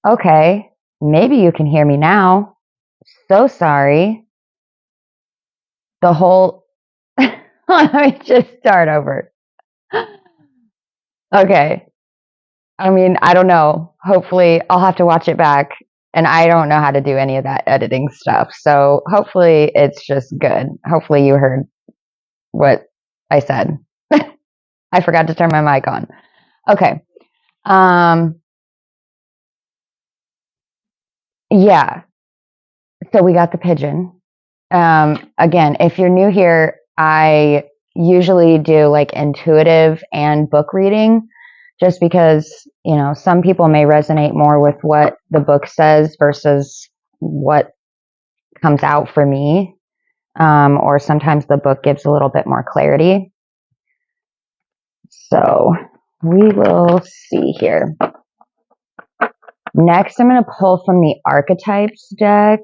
Okay, maybe you can hear me now. So sorry. The whole. Let me just start over. Okay. I mean, I don't know. Hopefully, I'll have to watch it back. And I don't know how to do any of that editing stuff. So hopefully, it's just good. Hopefully, you heard what I said. I forgot to turn my mic on. Okay. Um, yeah. So we got the pigeon. Again, if you're new here, I usually do like intuitive and book reading just because, some people may resonate more with what the book says versus what comes out for me. Or sometimes the book gives a little bit more clarity. So we will see here. Next, I'm going to pull from the Archetypes deck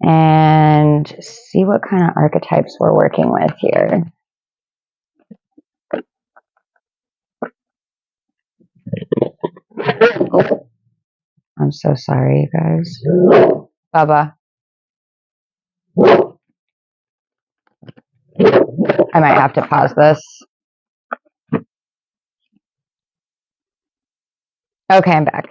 and see what kind of archetypes we're working with here. I'm so sorry, guys. Bubba. I might have to pause this. Okay, I'm back.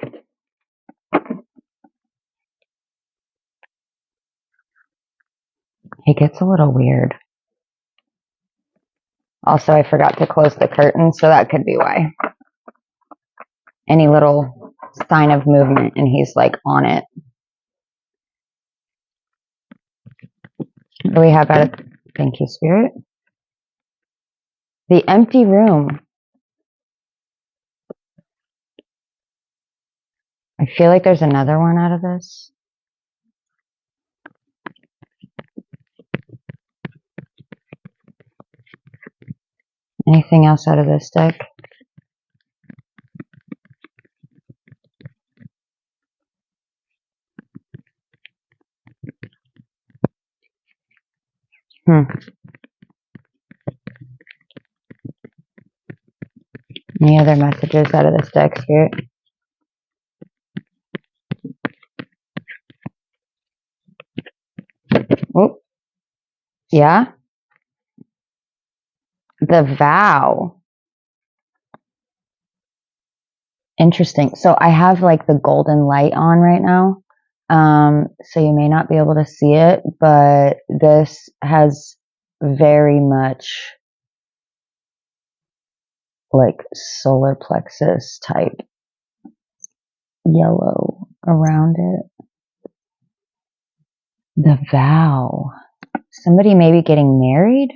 It gets a little weird. Also, I forgot to close the curtain, so that could be why. Any little sign of movement, and he's like on it. What do we have out of? Thank you, Spirit. The empty room. I feel like there's another one out of this. Anything else out of this deck? Any other messages out of this deck, Spirit? Oh, yeah. The vow. Interesting. So I have like the golden light on right now. So you may not be able to see it, but this has very much like solar plexus type yellow around it. The vow. Somebody maybe getting married?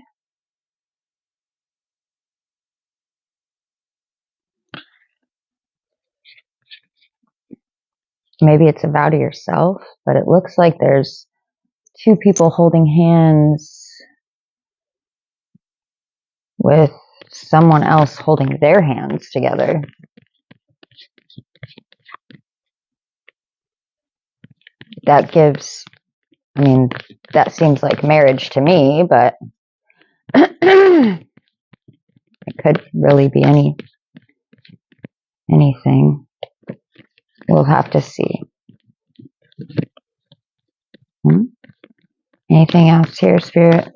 Maybe it's a vow to yourself, but it looks like there's two people holding hands with someone else holding their hands together. That gives, that seems like marriage to me, but it could really be anything. We'll have to see. Anything else here, Spirit?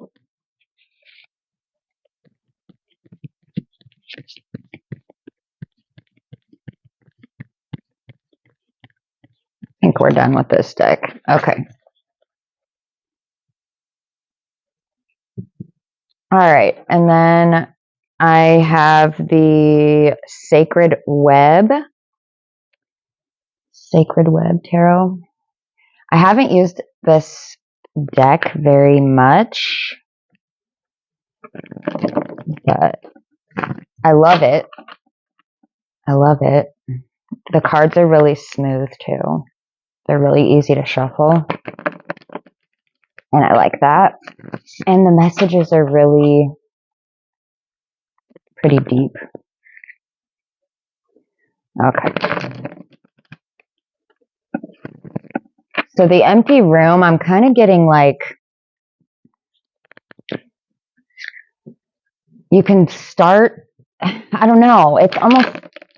I think we're done with this deck. Okay. All right. And then I have the Sacred Web Tarot. I haven't used this deck very much, but I love it. The cards are really smooth too. They're really easy to shuffle. And I like that. And the messages are really pretty deep. Okay. So the empty room, I'm kind of getting like, you can start, I don't know, it's almost,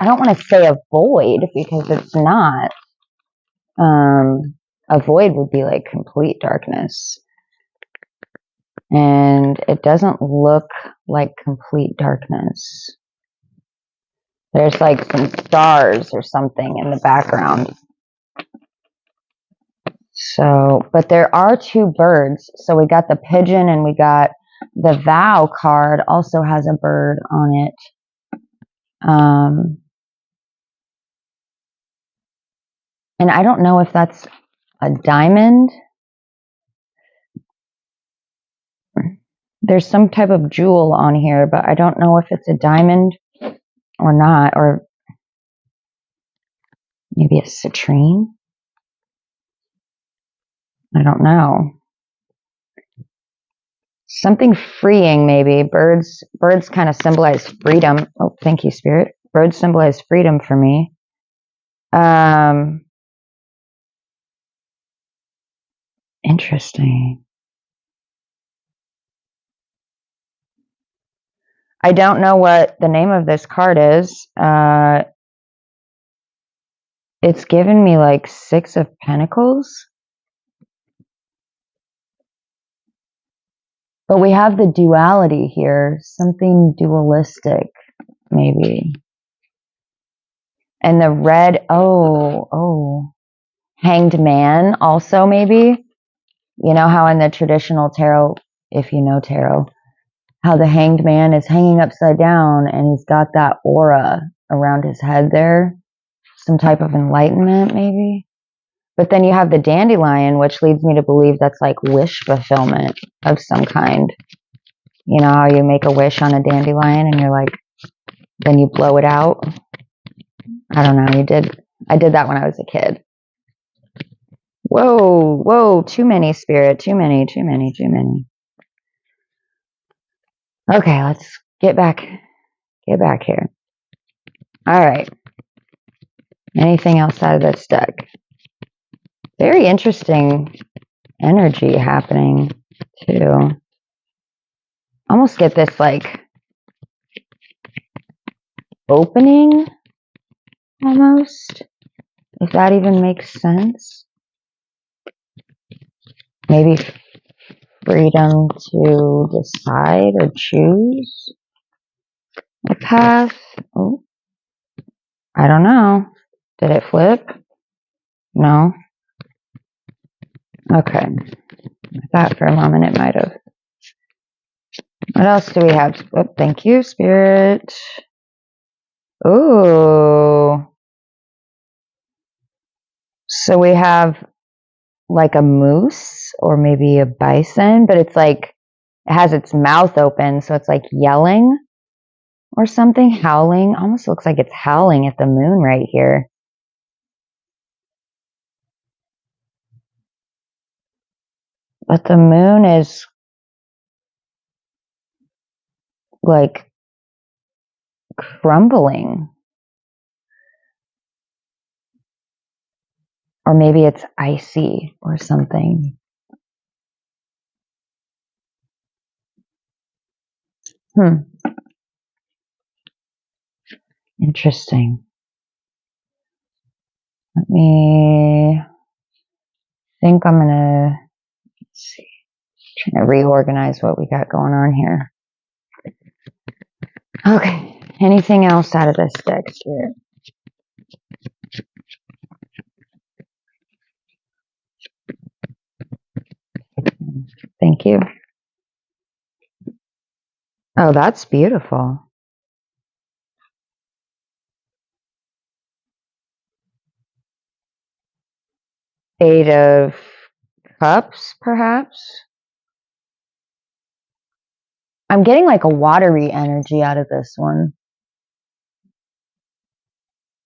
I don't want to say a void because it's not. A void would be like complete darkness. And it doesn't look like complete darkness. There's like some stars or something in the background. So, but there are two birds. So we got the pigeon and we got the vow card also has a bird on it. And I don't know if that's a diamond. There's some type of jewel on here, but I don't know if it's a diamond or not, or maybe a citrine. I don't know. Something freeing, maybe. Birds kind of symbolize freedom. Oh, thank you, Spirit. Birds symbolize freedom for me. Interesting. I don't know what the name of this card is. It's given me like 6 of Pentacles. But we have the duality here. Something dualistic, maybe. And the red, Hanged Man also maybe. You know how in the traditional tarot, if you know tarot, how the Hanged Man is hanging upside down and he's got that aura around his head there. Some type of enlightenment maybe. But then you have the dandelion, which leads me to believe that's like wish fulfillment of some kind. You know how you make a wish on a dandelion and you're like, then you blow it out. I don't know. I did that when I was a kid. Whoa, too many, Spirit, too many. Okay, let's get back here. All right. Anything else out of this deck? Very interesting energy happening too. Almost get this like opening almost, if that even makes sense. Maybe freedom to decide or choose a path. Oh, I don't know. Did it flip? No. Okay. I thought for a moment it might have. What else do we have? Oh, thank you, Spirit. Ooh. So we have like a moose or maybe a bison, but it's like it has its mouth open, so it's like yelling or something, howling. Almost looks like it's howling at the moon right here. But the moon is like crumbling. Or maybe it's icy or something. Interesting. Let me think. I'm gonna, let's see, trying to reorganize what we got going on here. Okay. Anything else out of this deck here? Thank you. Oh, that's beautiful. Eight of Cups, perhaps? I'm getting like a watery energy out of this one.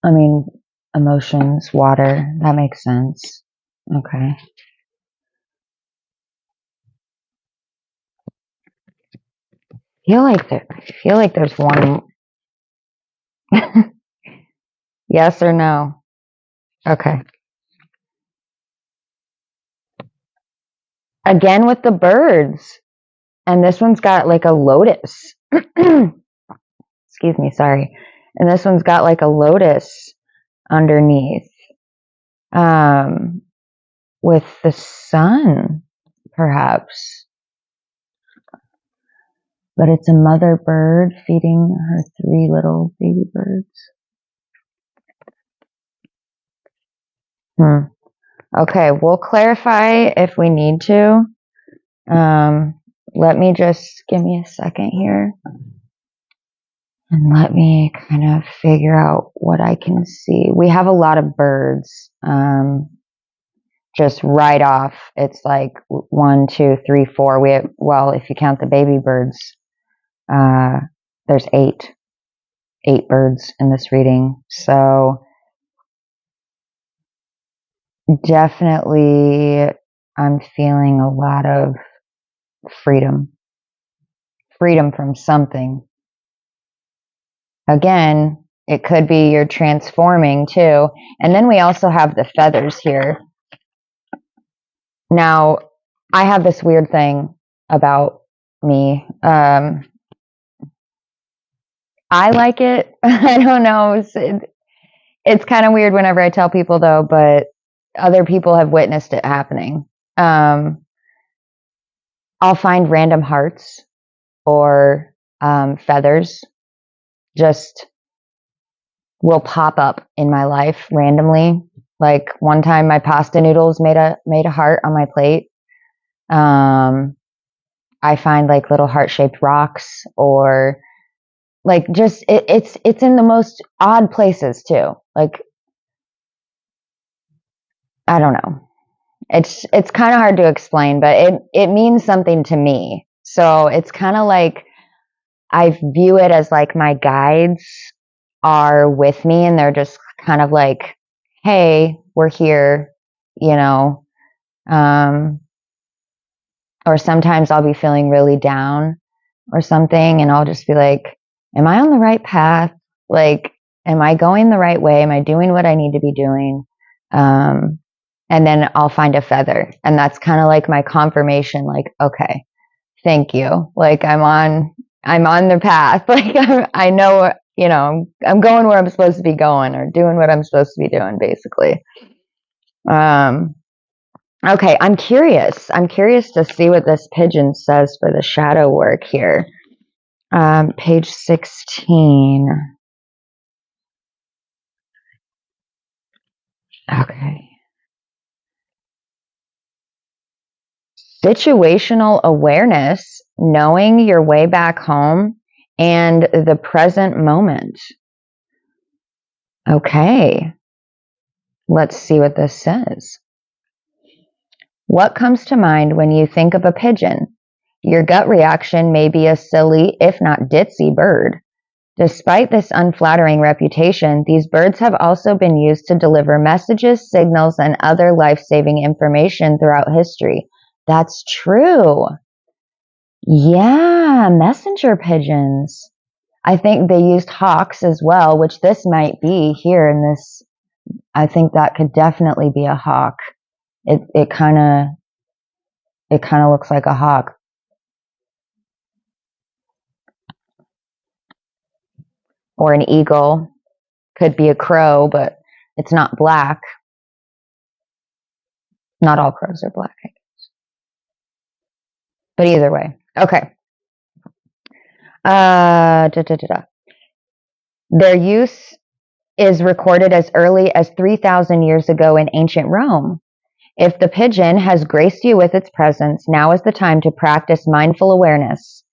I mean, emotions, water, that makes sense. Okay. I feel like there's one. Yes or no? Okay. Again with the birds. And this one's got like a lotus. Excuse me, sorry. And this one's got like a lotus underneath, with the sun, perhaps. But it's a mother bird feeding her 3 little baby birds. Okay, we'll clarify if we need to. Let me just, give me a second here. And let me kind of figure out what I can see. We have a lot of birds. Just right off, it's like 1, 2, 3, 4. We have, well, if you count the baby birds, there's 8 birds in this reading. So definitely I'm feeling a lot of freedom from something. Again, it could be you're transforming too. And then we also have the feathers here. Now, I have this weird thing about me. I like it. I don't know. It's kind of weird whenever I tell people though, but other people have witnessed it happening. I'll find random hearts or feathers just will pop up in my life randomly. Like one time my pasta noodles made a heart on my plate. I find like little heart-shaped rocks, or like just it's in the most odd places too. Like I don't know. It's kind of hard to explain, but it means something to me. So it's kind of like I view it as like my guides are with me, and they're just kind of like, hey, we're here, you know. Or sometimes I'll be feeling really down or something, and I'll just be like, am I on the right path? Like, am I going the right way? Am I doing what I need to be doing? And then I'll find a feather, and that's kind of like my confirmation, like, okay, thank you. Like I'm on the path. Like I know, you know, I'm going where I'm supposed to be going, or doing what I'm supposed to be doing, basically. Okay, I'm curious. I'm curious to see what this pigeon says for the shadow work here. Page 16. Okay. Situational awareness, knowing your way back home, and the present moment. Okay. Let's see what this says. What comes to mind when you think of a pigeon? Your gut reaction may be a silly, if not ditzy, bird. Despite this unflattering reputation, these birds have also been used to deliver messages, signals, and other life-saving information throughout history. That's true. Yeah, messenger pigeons. I think they used hawks as well, which this might be here in this. I think that could definitely be a hawk. It kind of looks like a hawk. Or an eagle. Could be a crow, but it's not black. Not all crows are black, I guess. But either way. Okay. Their use is recorded as early as 3,000 years ago in ancient Rome. If the pigeon has graced you with its presence, now is the time to practice mindful awareness.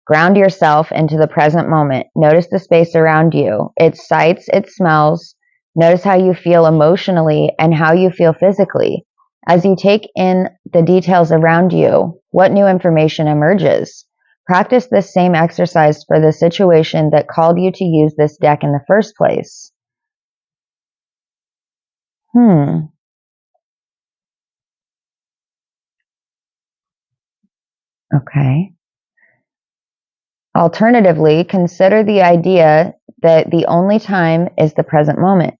Ground yourself into the present moment. Notice the space around you, its sights, its smells. Notice how you feel emotionally and how you feel physically. As you take in the details around you, what new information emerges? Practice this same exercise for the situation that called you to use this deck in the first place. Okay. Alternatively, consider the idea that the only time is the present moment.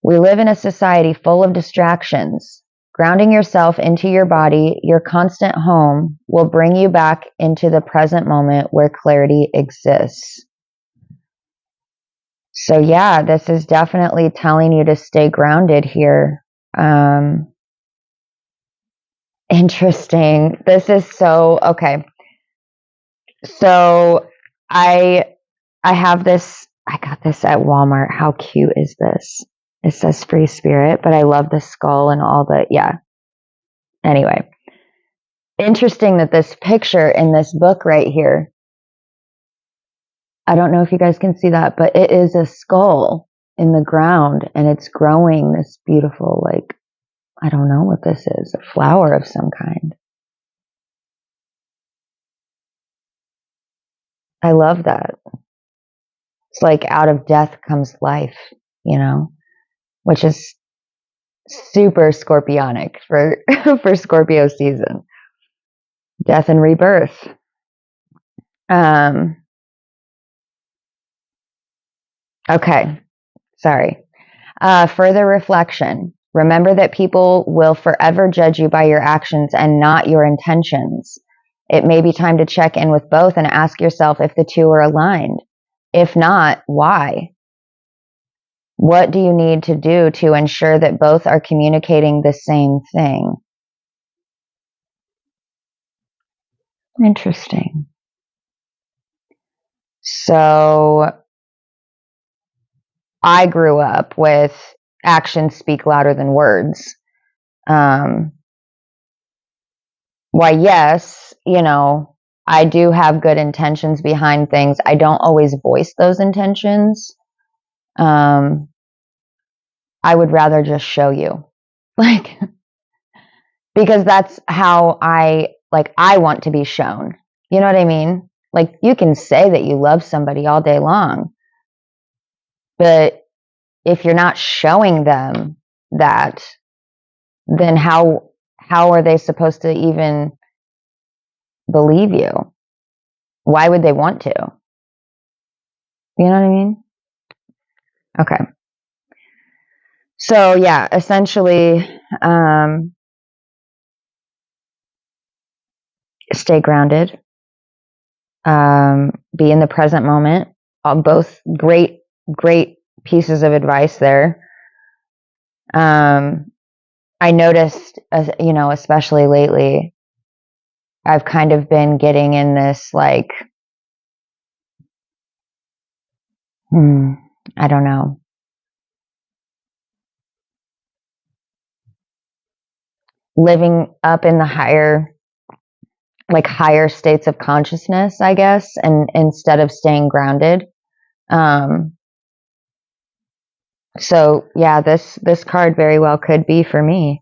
We live in a society full of distractions. Grounding yourself into your body, your constant home, will bring you back into the present moment where clarity exists. So yeah, this is definitely telling you to stay grounded here. Interesting. This is so okay. So I have this. I got this at Walmart. How cute is this? It says free spirit, but I love the skull and all the yeah. Anyway, interesting that this picture in this book right here. I don't know if you guys can see that, but it is a skull in the ground and it's growing this beautiful, like, I don't know what this is, a flower of some kind. I love that. It's like out of death comes life, you know, which is super scorpionic for for Scorpio season. Death and rebirth. Um okay, sorry. Further reflection. Remember that people will forever judge you by your actions and not your intentions. It may be time to check in with both and ask yourself if the two are aligned. If not, why? What do you need to do to ensure that both are communicating the same thing? Interesting. So I grew up with actions speak louder than words. Um, why, yes, you know, I do have good intentions behind things. I don't always voice those intentions. Um, I would rather just show you, like, because that's how I want to be shown. You know what I mean? Like, you can say that you love somebody all day long, but if you're not showing them that, then how are they supposed to even believe you? Why would they want to? You know what I mean? Okay. So yeah, essentially, stay grounded, be in the present moment. Both great pieces of advice there. I noticed, you know, especially lately, I've kind of been getting in this like, I don't know, living up in the higher states of consciousness, I guess, and instead of staying grounded. Um, so yeah, this card very well could be for me,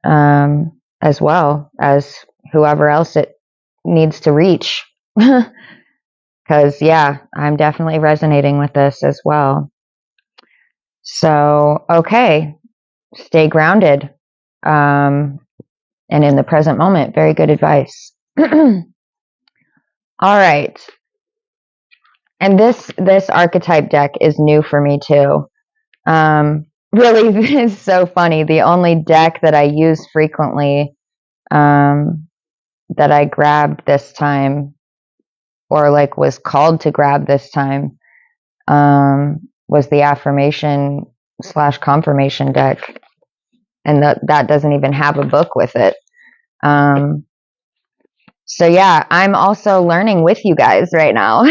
as well as whoever else it needs to reach. Because yeah, I'm definitely resonating with this as well. So okay, stay grounded, and in the present moment. Very good advice. All right. And this archetype deck is new for me too. Really is so funny. The only deck that I use frequently, that I grabbed this time, or like was called to grab this time, was the affirmation / confirmation deck, and that doesn't even have a book with it. So yeah, I'm also learning with you guys right now.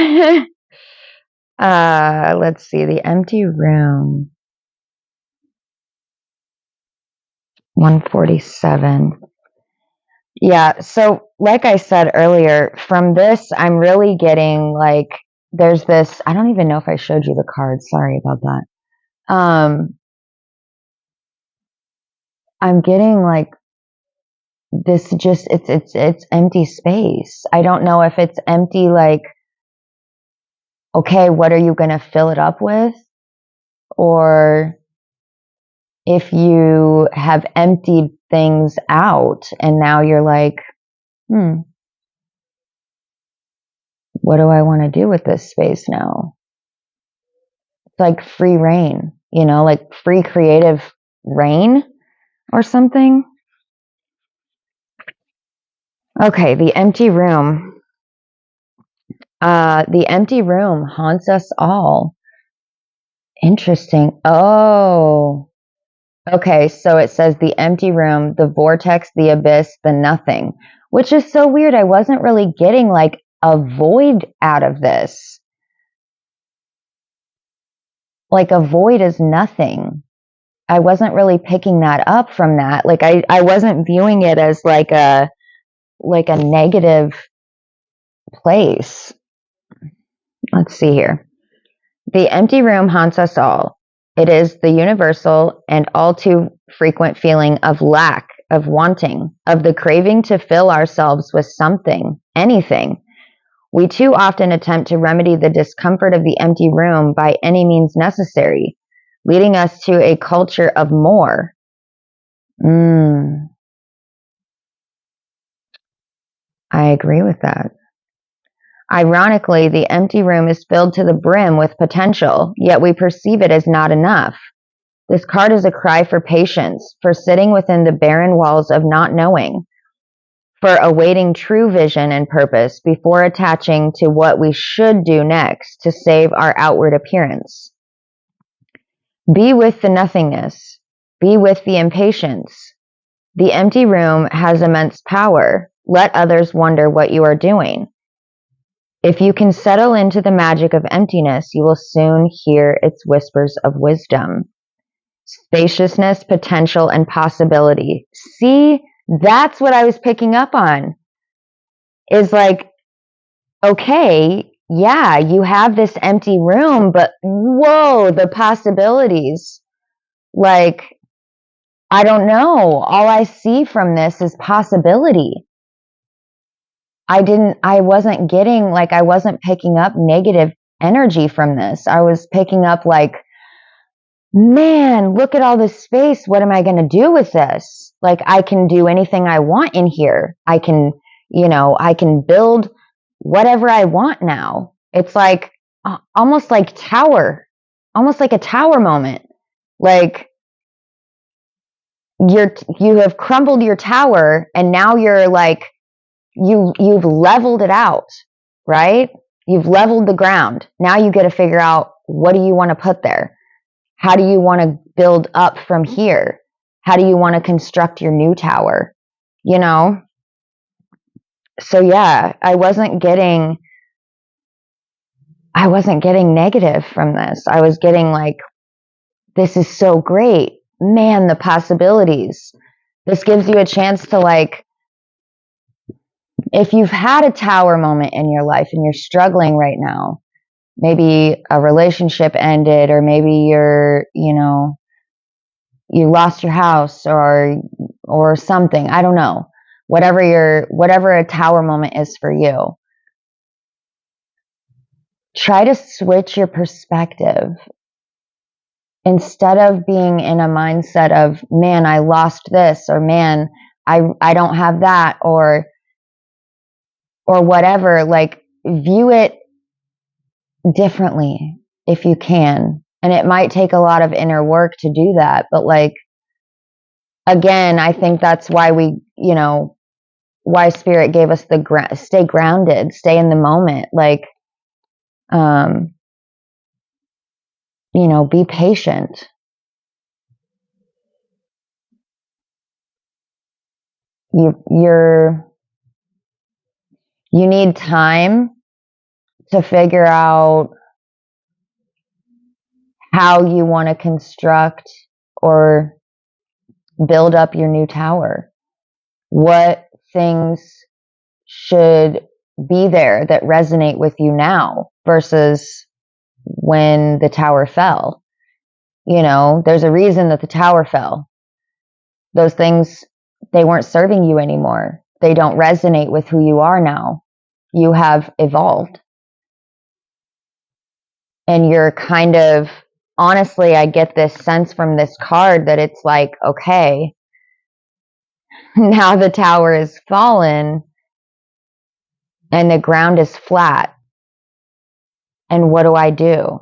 Let's see, the empty room. 147. Yeah, so like I said earlier, from this, I'm really getting like, there's this, I don't even know if I showed you the card. Sorry about that. I'm getting like this just, it's empty space. I don't know if it's empty, like, okay, what are you going to fill it up with? Or if you have emptied things out and now you're like, what do I want to do with this space now? It's like free reign, you know, like free creative reign or something. Okay, the empty room. The empty room haunts us all. Interesting. Oh, okay. So it says the empty room, the vortex, the abyss, the nothing, which is so weird. I wasn't really getting like a void out of this. Like a void is nothing. I wasn't really picking that up from that. Like I wasn't viewing it as like a negative place. Let's see here. The empty room haunts us all. It is the universal and all too frequent feeling of lack, of wanting, of the craving to fill ourselves with something, anything. We too often attempt to remedy the discomfort of the empty room by any means necessary, leading us to a culture of more. I agree with that. Ironically, the empty room is filled to the brim with potential, yet we perceive it as not enough. This card is a cry for patience, for sitting within the barren walls of not knowing, for awaiting true vision and purpose before attaching to what we should do next to save our outward appearance. Be with the nothingness. Be with the impatience. The empty room has immense power. Let others wonder what you are doing. If you can settle into the magic of emptiness, you will soon hear its whispers of wisdom. Spaciousness, potential, and possibility. See, that's what I was picking up on. Is like, okay, yeah, you have this empty room, but whoa, the possibilities. Like, I don't know. All I see from this is possibility. I wasn't getting, like, I wasn't picking up negative energy from this. I was picking up, like, man, look at all this space. What am I going to do with this? Like, I can do anything I want in here. I can, I can build whatever I want now. It's like almost like almost like a tower moment. Like, you have crumbled your tower and now you're like, you've leveled it out, right? You've leveled the ground. Now you get to figure out, what do you want to put there? How do you want to build up from here? How do you want to construct your new tower? So yeah, I wasn't getting negative from this. I was getting like, this is so great. Man, the possibilities. This gives you a chance to, like, if you've had a tower moment in your life and you're struggling right now, maybe a relationship ended, or maybe you lost your house or something. I don't know. Whatever a tower moment is for you. Try to switch your perspective. Instead of being in a mindset of, man, I lost this, or man, I don't have that, or whatever, like, view it differently if you can. And it might take a lot of inner work to do that, but, like, again, I think that's why why Spirit gave us stay grounded, stay in the moment, like, be patient. You need time to figure out how you want to construct or build up your new tower. What things should be there that resonate with you now versus when the tower fell. There's a reason that the tower fell. Those things, they weren't serving you anymore. They don't resonate with who you are now. You have evolved. And you're kind of, honestly, I get this sense from this card that it's like, okay, now the tower is fallen and the ground is flat. And what do I do?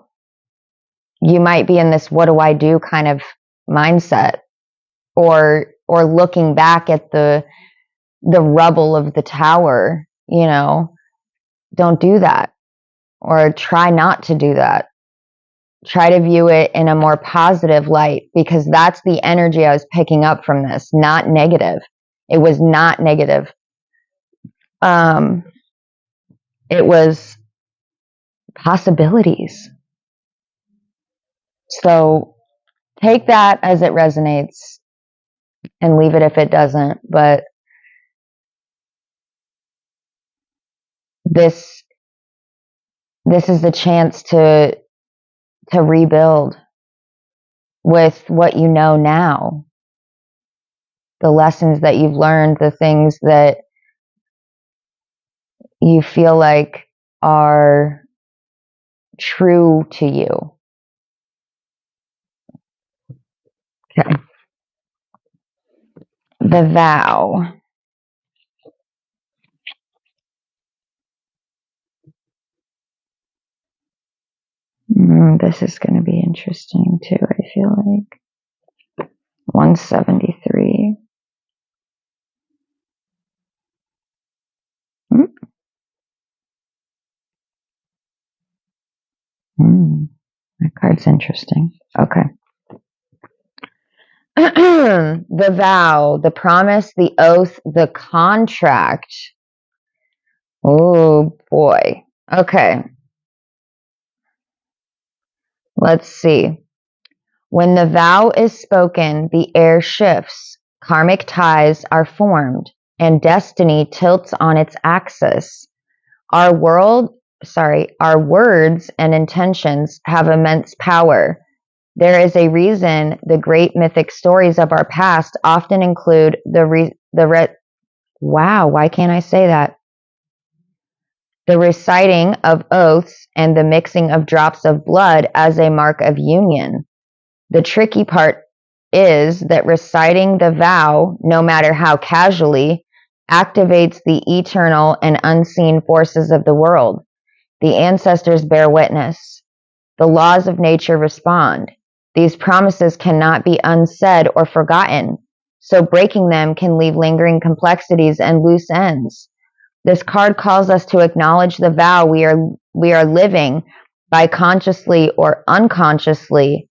You might be in this what do I do kind of mindset, or looking back at the rubble of the tower. Don't do that, or try not to do that. try to view it in a more positive light, because that's the energy I was picking up from this, not negative. It was not negative. It was possibilities. So take that as it resonates and leave it if it doesn't. But this is the chance to rebuild with what you know now, the lessons that you've learned, the things that you feel like are true to you. Okay. The vow. This is going to be interesting too, I feel like. 173. That card's interesting. Okay. The vow, the promise, the oath, the contract. Oh boy. Okay. Let's see. When the vow is spoken, the air shifts, karmic ties are formed, and destiny tilts on its axis. Our words and intentions have immense power. There is a reason the great mythic stories of our past often include wow, why can't I say that? The reciting of oaths and the mixing of drops of blood as a mark of union. The tricky part is that reciting the vow, no matter how casually, activates the eternal and unseen forces of the world. The ancestors bear witness. The laws of nature respond. These promises cannot be unsaid or forgotten, so breaking them can leave lingering complexities and loose ends. This card calls us to acknowledge the vow we are living by consciously or unconsciously,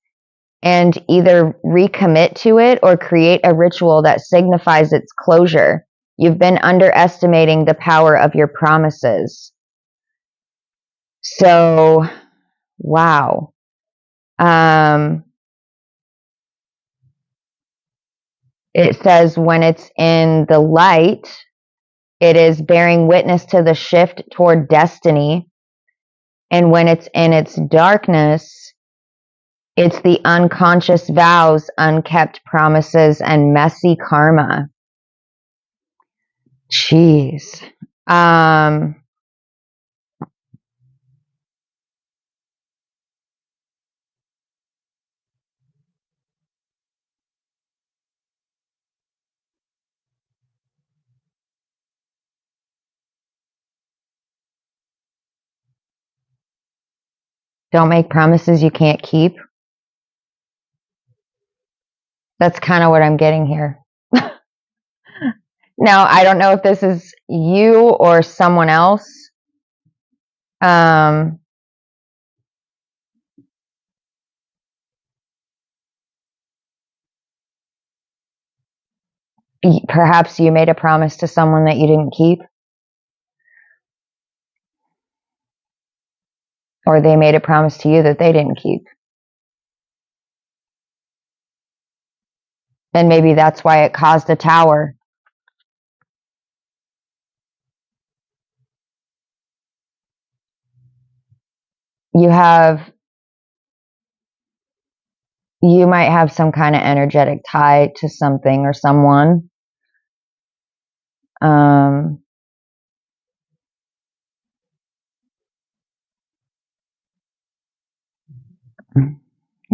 and either recommit to it or create a ritual that signifies its closure. You've been underestimating the power of your promises. So, wow. It says when it's in the light, it is bearing witness to the shift toward destiny. And when it's in its darkness, it's the unconscious vows, unkept promises, and messy karma. Jeez. Don't make promises you can't keep. That's kind of what I'm getting here. Now, I don't know if this is you or someone else. Perhaps you made a promise to someone that you didn't keep. Or they made a promise to you that they didn't keep. And maybe that's why it caused a tower. You might have some kind of energetic tie to something or someone.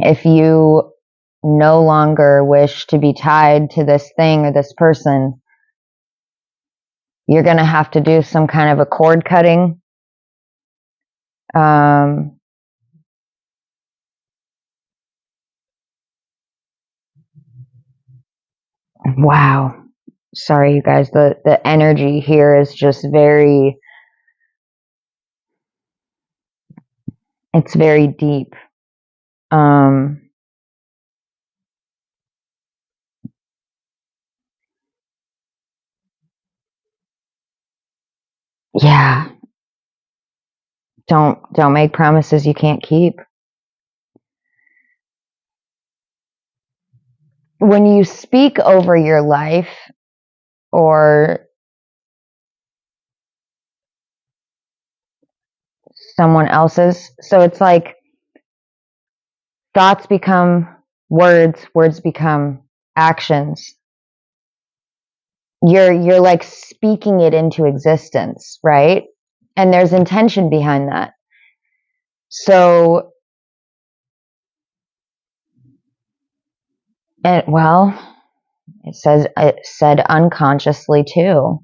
If you no longer wish to be tied to this thing or this person, you're going to have to do some kind of a cord cutting. Wow. Sorry, you guys. The energy here is just it's very deep. Yeah, don't make promises you can't keep. When you speak over your life or someone else's, so it's like thoughts become words, words become actions. You're like speaking it into existence, right? And there's intention behind that. So, and well, it said unconsciously too.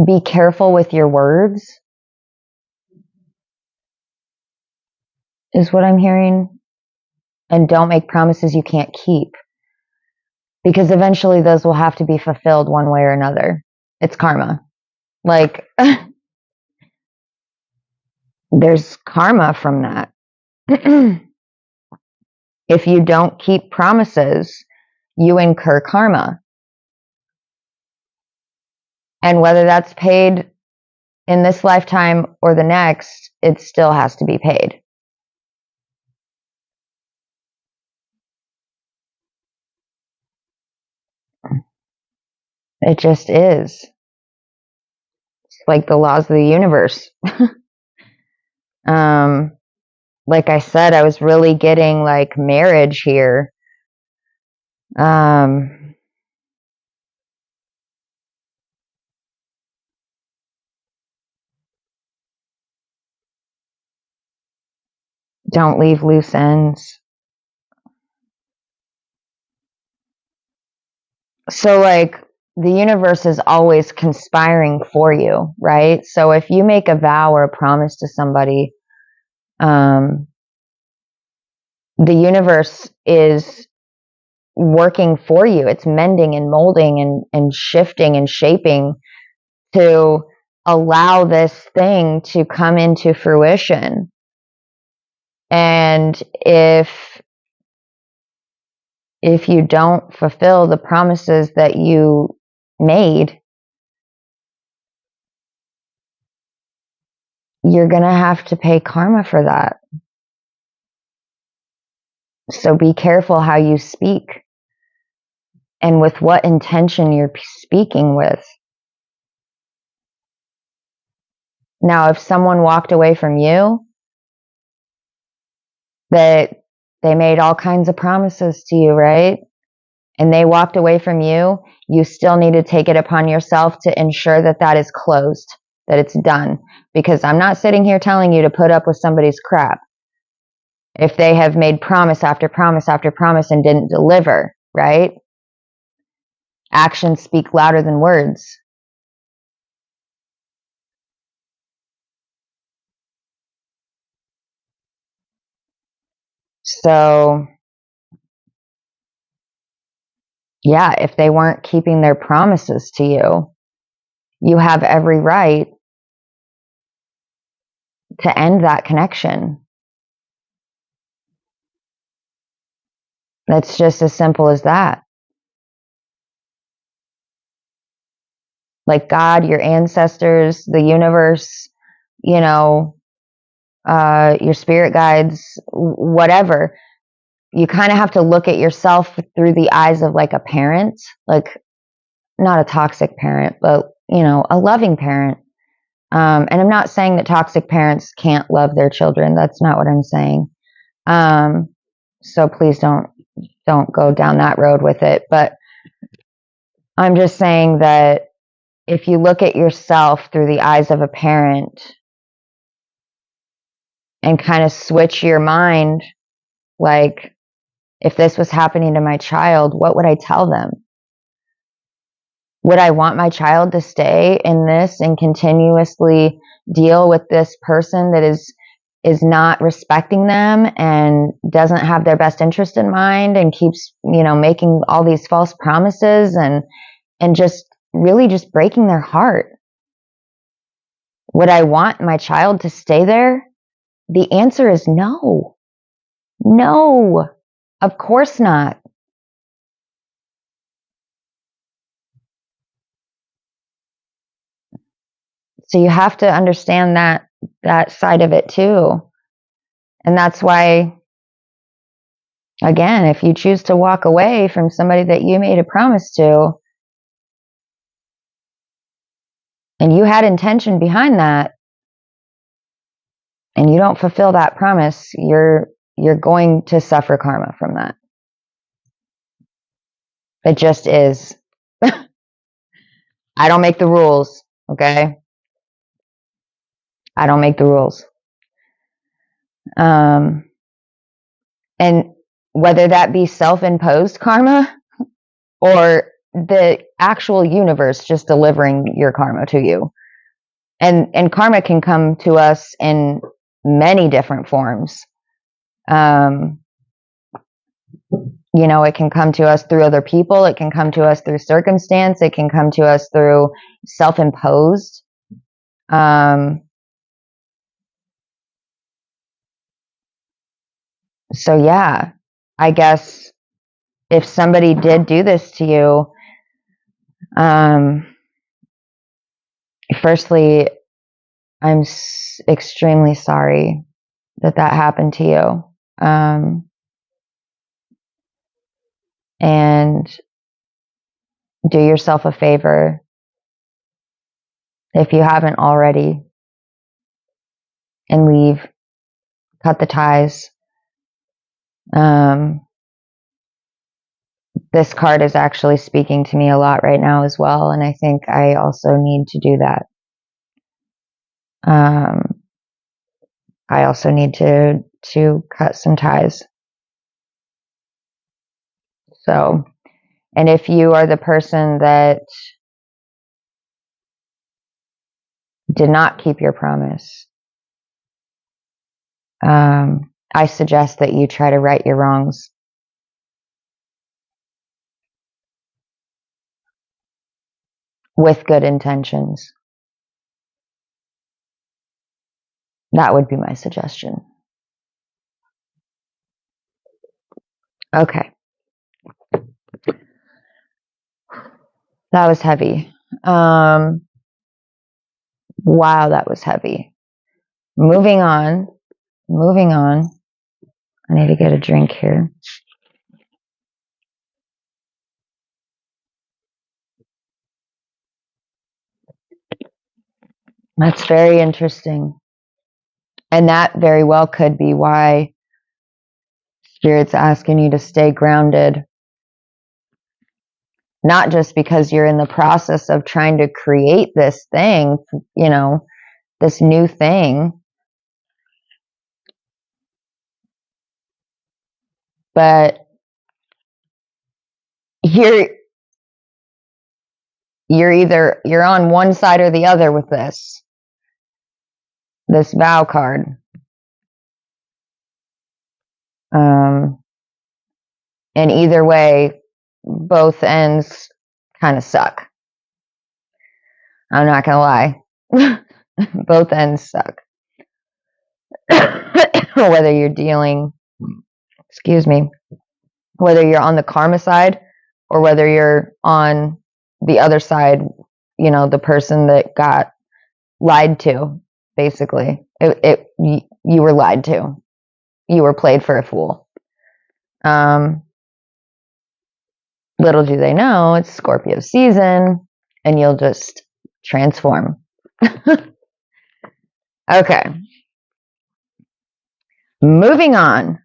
Be careful with your words is what I'm hearing. And don't make promises you can't keep, because eventually those will have to be fulfilled one way or another. It's karma. Like, there's karma from that. If you don't keep promises, you incur karma. And whether that's paid in this lifetime or the next, it still has to be paid. It just is. It's like the laws of the universe. Like I said, I was really getting like marriage here. Don't leave loose ends. So like the universe is always conspiring for you, right? So if you make a vow or a promise to somebody, the universe is working for you. It's mending and molding and shifting and shaping to allow this thing to come into fruition. And if you don't fulfill the promises that you made, you're going to have to pay karma for that. So be careful how you speak and with what intention you're speaking with. Now, if someone walked away from you, that they made all kinds of promises to you, right? And they walked away from you, you still need to take it upon yourself to ensure that that is closed, that it's done. Because I'm not sitting here telling you to put up with somebody's crap. If they have made promise after promise after promise and didn't deliver, right? Actions speak louder than words. So, yeah, if they weren't keeping their promises to you, you have every right to end that connection. That's just as simple as that. Like God, your ancestors, the universe, you know, your spirit guides, whatever. You kind of have to look at yourself through the eyes of like a parent, like not a toxic parent, but you know, a loving parent. And I'm not saying that toxic parents can't love their children. That's not what I'm saying. So please don't go down that road with it. But I'm just saying that if you look at yourself through the eyes of a parent and kind of switch your mind, like, if this was happening to my child, what would I tell them? Would I want my child to stay in this and continuously deal with this person that is not respecting them and doesn't have their best interest in mind and keeps, you know, making all these false promises and just really just breaking their heart? Would I want my child to stay there? The answer is no. No, of course not. So you have to understand that side of it too. And that's why, again, if you choose to walk away from somebody that you made a promise to, and you had intention behind that, and you don't fulfill that promise, you're going to suffer karma from that. It just is. I don't make the rules, okay? I don't make the rules. And whether that be self-imposed karma or the actual universe just delivering your karma to you. And karma can come to us in many different forms. It can come to us through other people. It can come to us through circumstance. It can come to us through self-imposed. So yeah, I guess if somebody did do this to you, firstly, I'm extremely sorry that happened to you. And do yourself a favor, if you haven't already, and leave, cut the ties. This card is actually speaking to me a lot right now as well, and I think I also need to do that. I also need to cut some ties. So, and if you are the person that did not keep your promise, I suggest that you try to right your wrongs. With good intentions. That would be my suggestion. Okay. That was heavy. Wow, that was heavy. Moving on. I need to get a drink here. That's very interesting. And that very well could be why Spirit's asking you to stay grounded. Not just because you're in the process of trying to create this thing, this new thing, but you're on one side or the other with this vow card. And either way, both ends kind of suck. I'm not gonna lie. Both ends suck. Whether you're whether you're on the karma side or whether you're on the other side, the person that got lied to, basically. You were lied to. You were played for a fool. Little do they know, it's Scorpio season, and you'll just transform. Okay. Moving on.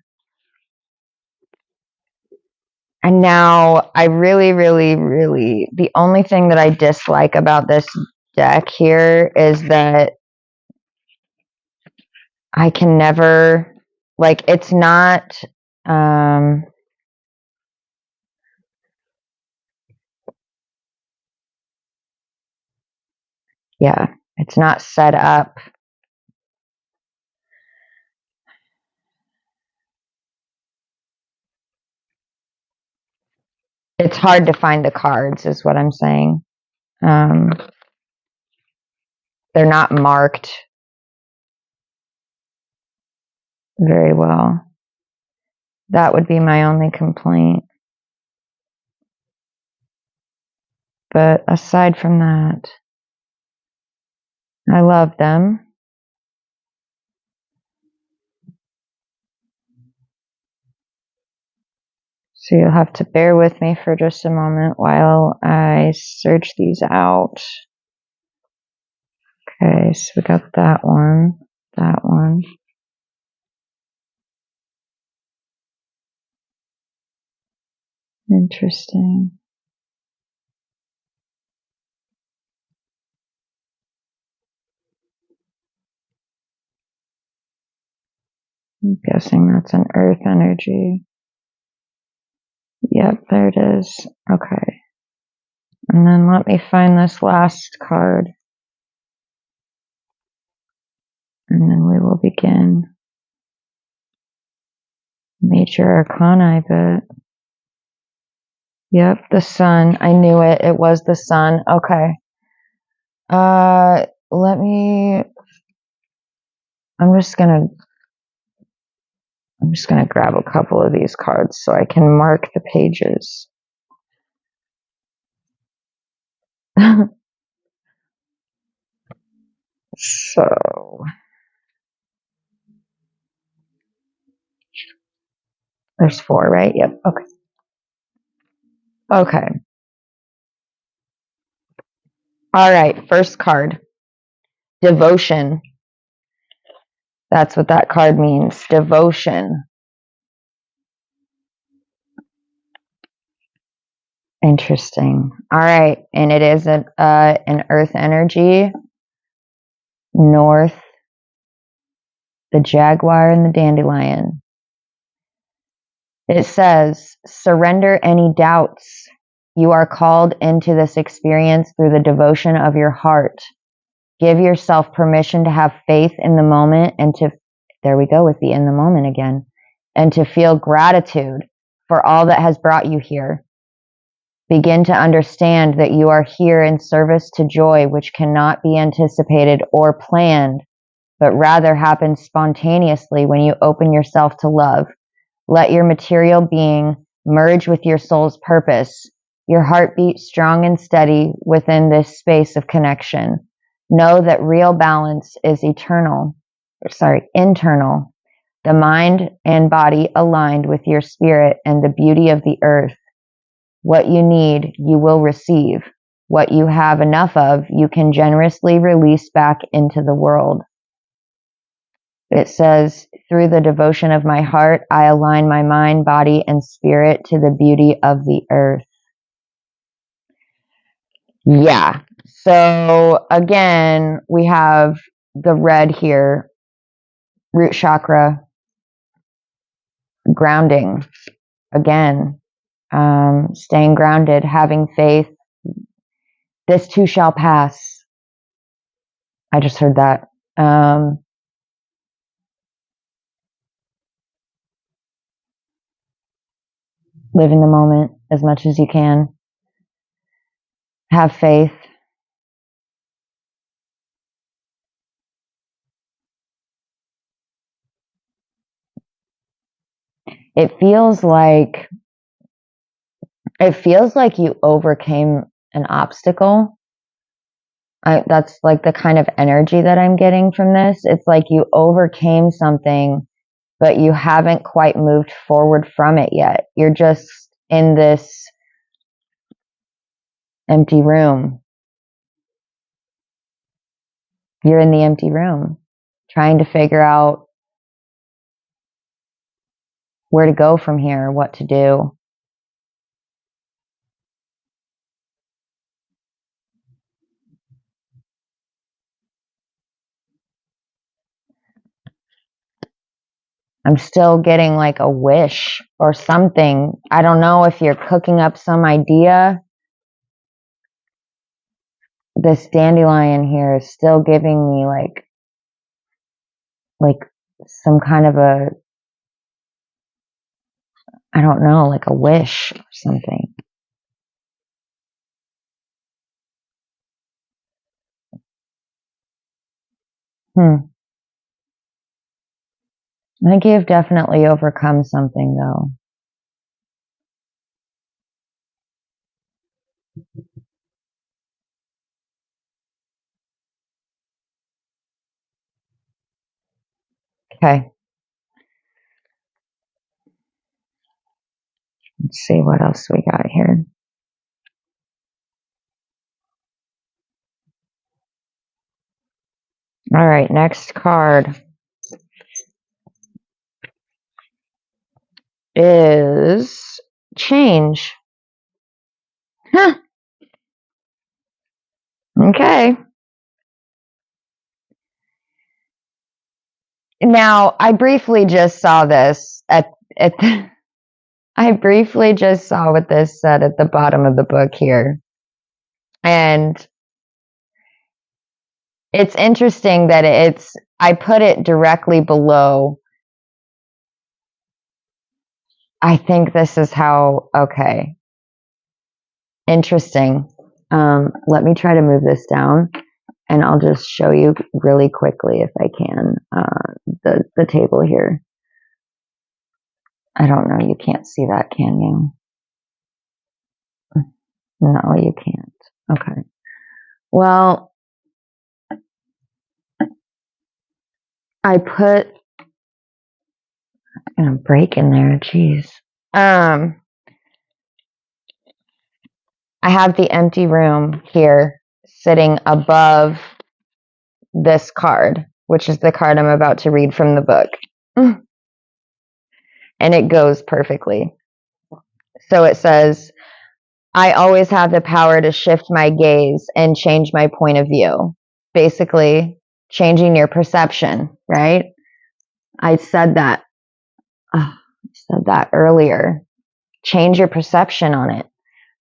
And now I really, really, really, the only thing that I dislike about this deck here is that I can never, it's not, it's not set up. It's hard to find the cards, is what I'm saying. They're not marked. very well. That would be my only complaint. But aside from that, I love them. So you'll have to bear with me for just a moment while I search these out. Okay, so we got that one, that one. Interesting. I'm guessing that's an earth energy. Yep, there it is. Okay. And then let me find this last card. And then we will begin. Major Arcana, I bet. Yep, the sun. I knew it. It was the sun. Okay. Let me. I'm just gonna grab a couple of these cards so I can mark the pages. So there's 4, right? Yep. Okay. Okay. All right. First card. Devotion. That's what that card means. Devotion. Interesting. All right. And it is an earth energy. North. The jaguar and the dandelion. It says, surrender any doubts. You are called into this experience through the devotion of your heart. Give yourself permission to have faith in the moment and to, there we go with the in the moment again, and to feel gratitude for all that has brought you here. Begin to understand that you are here in service to joy, which cannot be anticipated or planned, but rather happens spontaneously when you open yourself to love. Let your material being merge with your soul's purpose. Your heart beat strong and steady within this space of connection. Know that real balance is internal. The mind and body aligned with your spirit and the beauty of the earth. What you need, you will receive. What you have enough of, you can generously release back into the world. It says, through the devotion of my heart, I align my mind, body, and spirit to the beauty of the earth. Yeah. So again, we have the red here, root chakra, grounding. Again, staying grounded, having faith. This too shall pass. I just heard that. Live in the moment as much as you can. Have faith. It feels like you overcame an obstacle. That's like the kind of energy that I'm getting from this. It's like you overcame something, but you haven't quite moved forward from it yet. You're just in this empty room. You're in the empty room trying to figure out where to go from here, what to do. I'm still getting like a wish or something. I don't know if you're cooking up some idea. This dandelion here is still giving me like some kind of a, I don't know, like a wish or something. I think you've definitely overcome something, though. Okay. Let's see what else we got here. All right, next card is change. Huh. Okay. Now, I briefly just saw this at I briefly just saw what this said at the bottom of the book here. And it's interesting that I put it directly below. I think this is how, okay. Interesting. Let me try to move this down and I'll just show you really quickly if I can, the table here. I don't know. You can't see that, can you? No, you can't. Okay. Well, I put a break in there. Jeez. I have the empty room here sitting above this card, which is the card I'm about to read from the book. And it goes perfectly. So it says, I always have the power to shift my gaze and change my point of view. Basically, changing your perception, right? I said that. I said that earlier. Change your perception on it,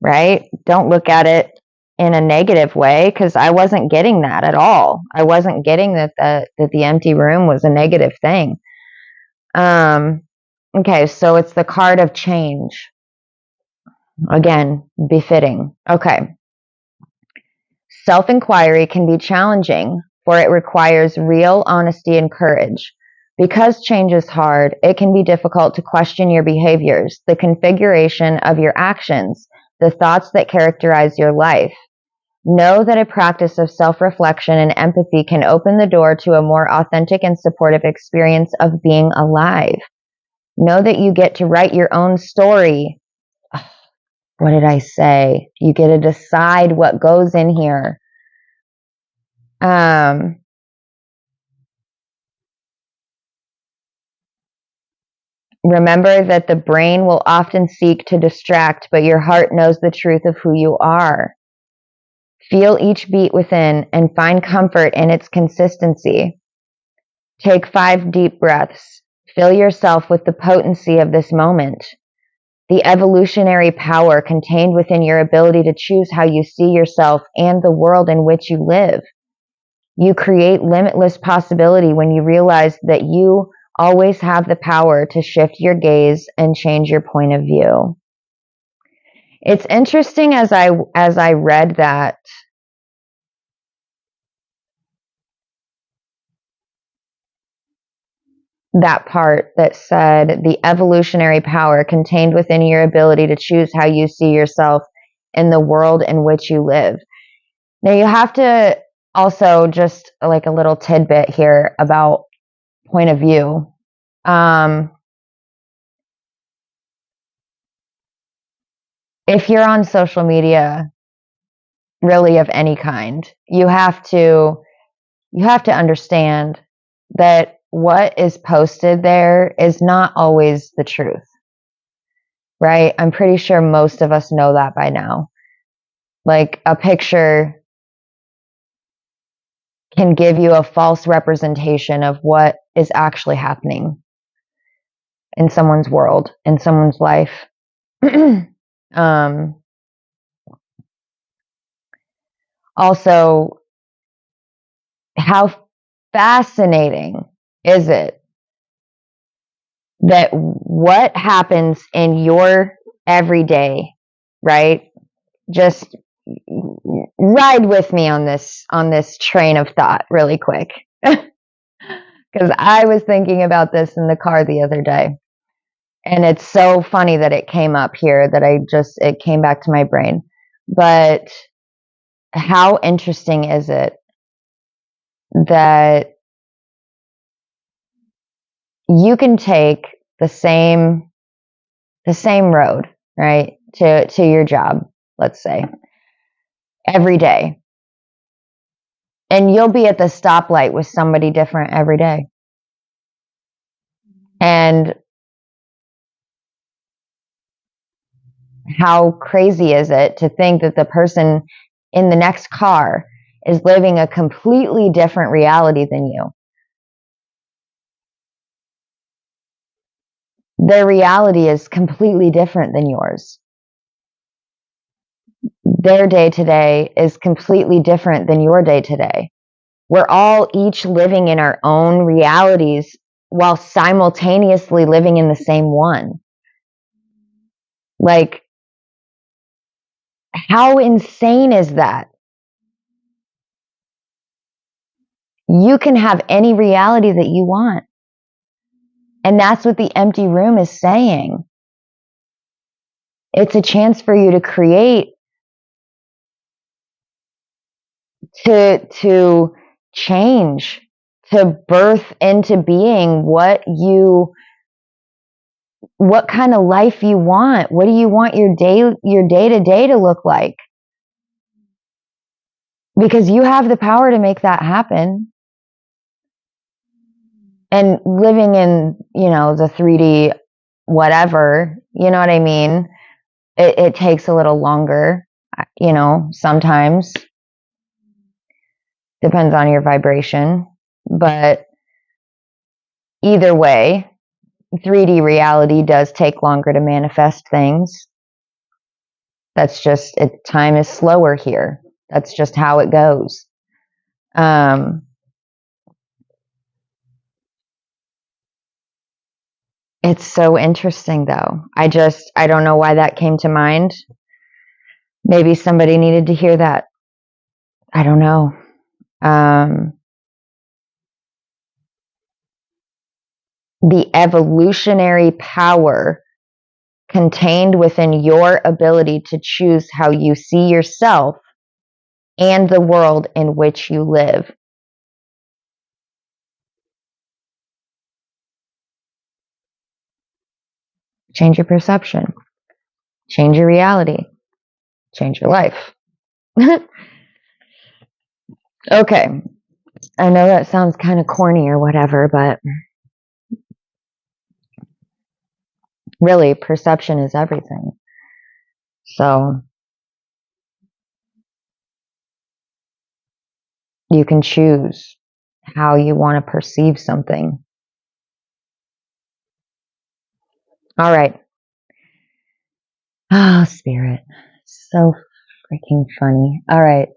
right? Don't look at it in a negative way, because I wasn't getting that at all. I wasn't getting that the empty room was a negative thing. Okay, so it's the card of change. Again, befitting. Okay. Self-inquiry can be challenging, for it requires real honesty and courage. Because change is hard, it can be difficult to question your behaviors, the configuration of your actions, the thoughts that characterize your life. Know that a practice of self-reflection and empathy can open the door to a more authentic and supportive experience of being alive. Know that you get to write your own story. What did I say? You get to decide what goes in here. Remember that the brain will often seek to distract, but your heart knows the truth of who you are. Feel each beat within and find comfort in its consistency. Take 5 deep breaths. Fill yourself with the potency of this moment, the evolutionary power contained within your ability to choose how you see yourself and the world in which you live. You create limitless possibility when you realize that you always have the power to shift your gaze and change your point of view. It's interesting as I read that part that said the evolutionary power contained within your ability to choose how you see yourself in the world in which you live. Now you have to also, just like a little tidbit here about point of view. If you're on social media, really of any kind, you have to understand that what is posted there is not always the truth, right? I'm pretty sure most of us know that by now. Like, a picture can give you a false representation of what is actually happening in someone's world, in someone's life. Also, how fascinating is it that what happens in your everyday, right? Just ride with me on this train of thought really quick. Because I was thinking about this in the car the other day. And it's so funny that it came up here that it came back to my brain. But how interesting is it that you can take the same road, right, to your job, let's say, every day, and you'll be at the stoplight with somebody different every day. And how crazy is it to think that the person in the next car is living a completely different reality than you? Their reality is completely different than yours. Their day to day is completely different than your day to day. We're all each living in our own realities while simultaneously living in the same one. Like, how insane is that? You can have any reality that you want. And that's what the empty room is saying. It's a chance for you to create, to change, to birth into being what kind of life you want. What do you want your day to day to look like? Because you have the power to make that happen. And living in, the 3D whatever, you know what I mean? It takes a little longer, sometimes. Depends on your vibration. But either way, 3D reality does take longer to manifest things. That's just, time is slower here. That's just how it goes. It's so interesting, though. I don't know why that came to mind. Maybe somebody needed to hear that. I don't know. The evolutionary power contained within your ability to choose how you see yourself and the world in which you live. Change your perception. Change your reality. Change your life. Okay. I know that sounds kind of corny or whatever, but really, perception is everything. So you can choose how you want to perceive something. All right. Oh, Spirit. So freaking funny. All right.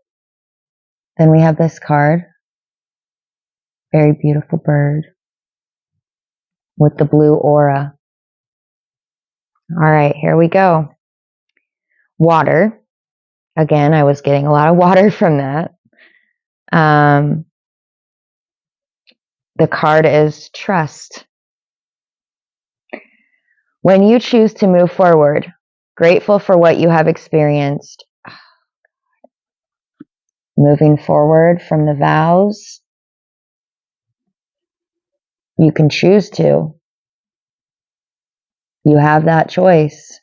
Then we have this card. Very beautiful bird with the blue aura. All right, here we go. Water. Again, I was getting a lot of water from that. The card is trust. When you choose to move forward, grateful for what you have experienced, moving forward from the vows, you can choose to. You have that choice.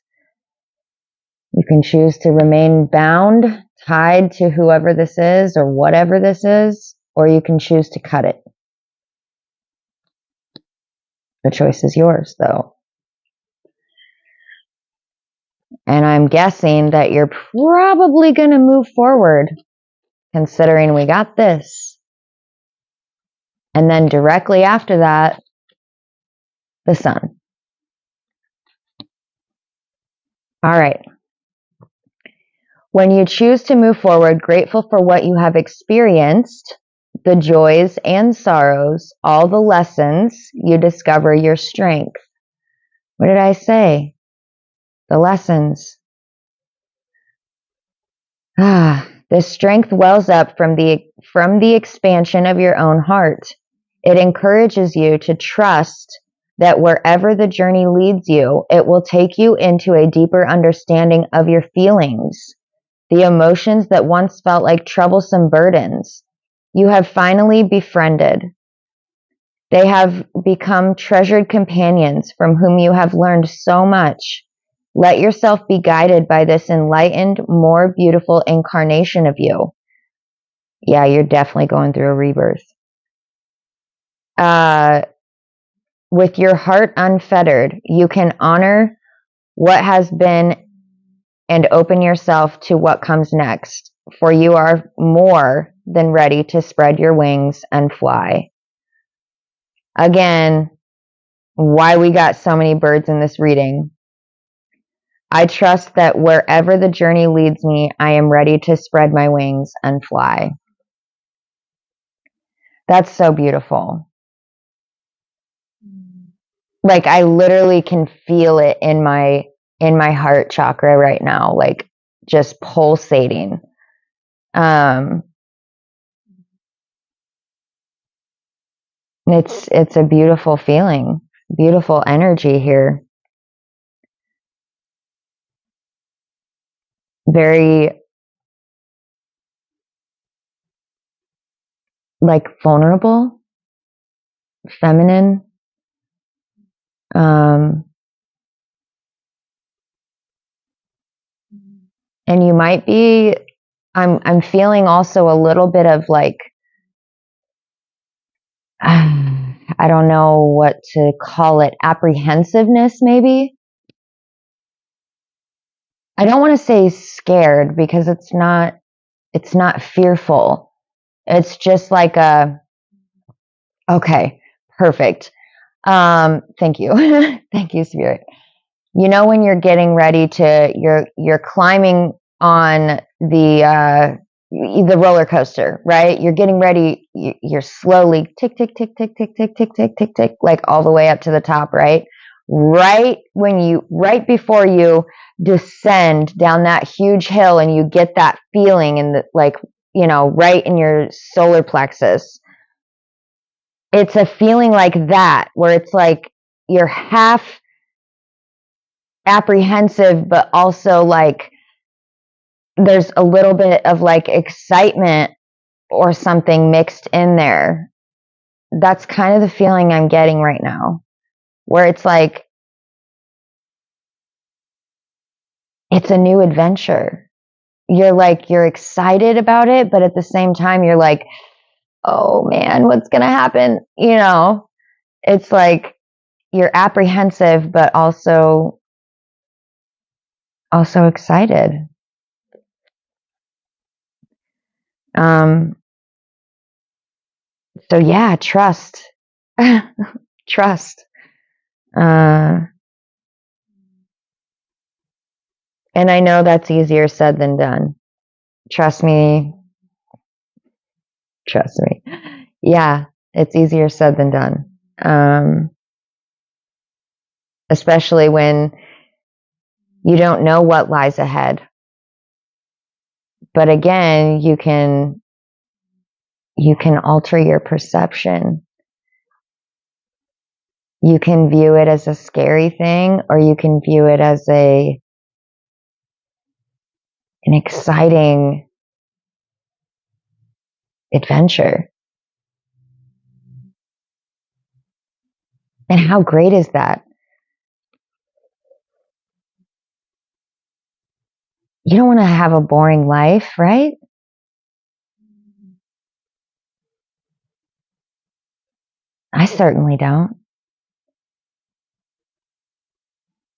You can choose to remain bound, tied to whoever this is or whatever this is, or you can choose to cut it. The choice is yours, though. And I'm guessing that you're probably going to move forward, considering we got this. And then directly after that, the sun. All right. When you choose to move forward, grateful for what you have experienced, the joys and sorrows, all the lessons, you discover your strength. What did I say? The lessons. This strength wells up from the expansion of your own heart. It encourages you to trust that wherever the journey leads you, it will take you into a deeper understanding of your feelings, the emotions that once felt like troublesome burdens. You have finally befriended. They have become treasured companions from whom you have learned so much. Let yourself be guided by this enlightened, more beautiful incarnation of you. Yeah, you're definitely going through a rebirth. With your heart unfettered, you can honor what has been and open yourself to what comes next, for you are more than ready to spread your wings and fly. Again, why we got so many birds in this reading. I trust that wherever the journey leads me, I am ready to spread my wings and fly. That's so beautiful. Like, I literally can feel it in my heart chakra right now, like just pulsating. It's a beautiful feeling, beautiful energy here. Very like vulnerable, feminine. And you might be, I'm feeling also a little bit of like, I don't know what to call it, apprehensiveness maybe. I don't want to say scared because it's not fearful. It's just like okay, perfect. Thank you. Thank you, Spirit. You know, when you're getting ready to, you're climbing on the roller coaster, right? You're getting ready. You're slowly tick, tick, tick, tick, tick, tick, tick, tick, tick, tick, like all the way up to the top, right? Right before you descend down that huge hill and you get that feeling in the, like, you know, right in your solar plexus. It's a feeling like that where it's like you're half apprehensive, but also like there's a little bit of like excitement or something mixed in there. That's kind of the feeling I'm getting right now, where it's like it's a new adventure. You're excited about it, but at the same time you're like, oh man, what's gonna happen? You know, it's like you're apprehensive, but also excited. So yeah, trust. Trust. And I know that's easier said than done. Trust me. Trust me. Yeah, it's easier said than done. Especially when you don't know what lies ahead. But again, you can alter your perception. You can view it as a scary thing, or you can view it as an exciting adventure. And how great is that? You don't want to have a boring life, right? I certainly don't.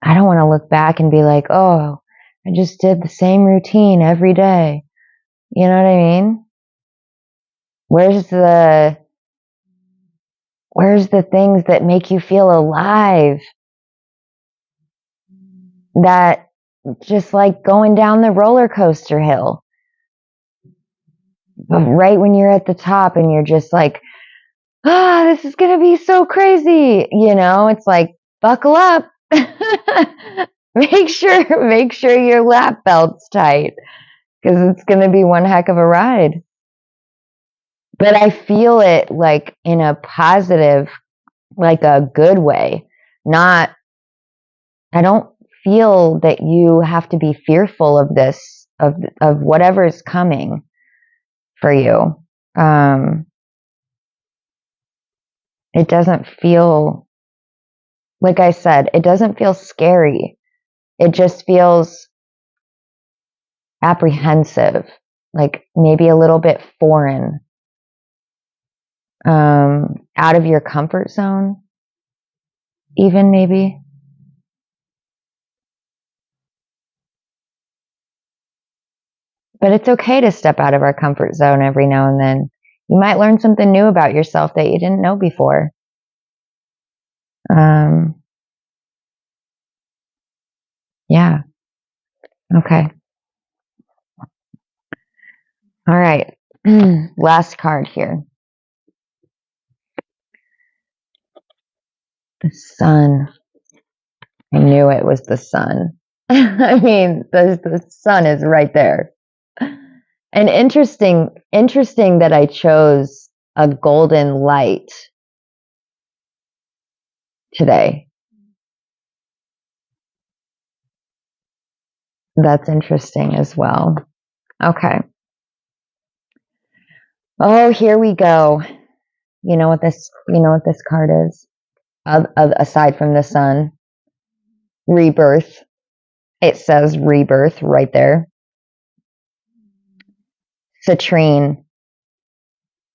I don't want to look back and be like, oh, I just did the same routine every day. You know what I mean? Where's the things that make you feel alive? That just like going down the roller coaster hill. But right when you're at the top and you're just like, this is going to be so crazy. You know, it's like, buckle up. Make sure your lap belt's tight because it's going to be one heck of a ride. but I feel it like in a positive, like a good way. Not, I don't feel that you have to be fearful of this, of whatever is coming for you. It doesn't feel, like I said, it doesn't feel scary. It just feels apprehensive, like maybe a little bit foreign, out of your comfort zone, even maybe. But it's okay to step out of our comfort zone every now and then. You might learn something new about yourself that you didn't know before. Yeah. Okay. All right. Last card here. The sun. I knew it was the sun. I mean, the sun is right there. And interesting that I chose a golden light today. That's interesting as well. Okay. Oh, here we go. You know what this card is? Aside from the sun, rebirth. It says rebirth right there. Citrine.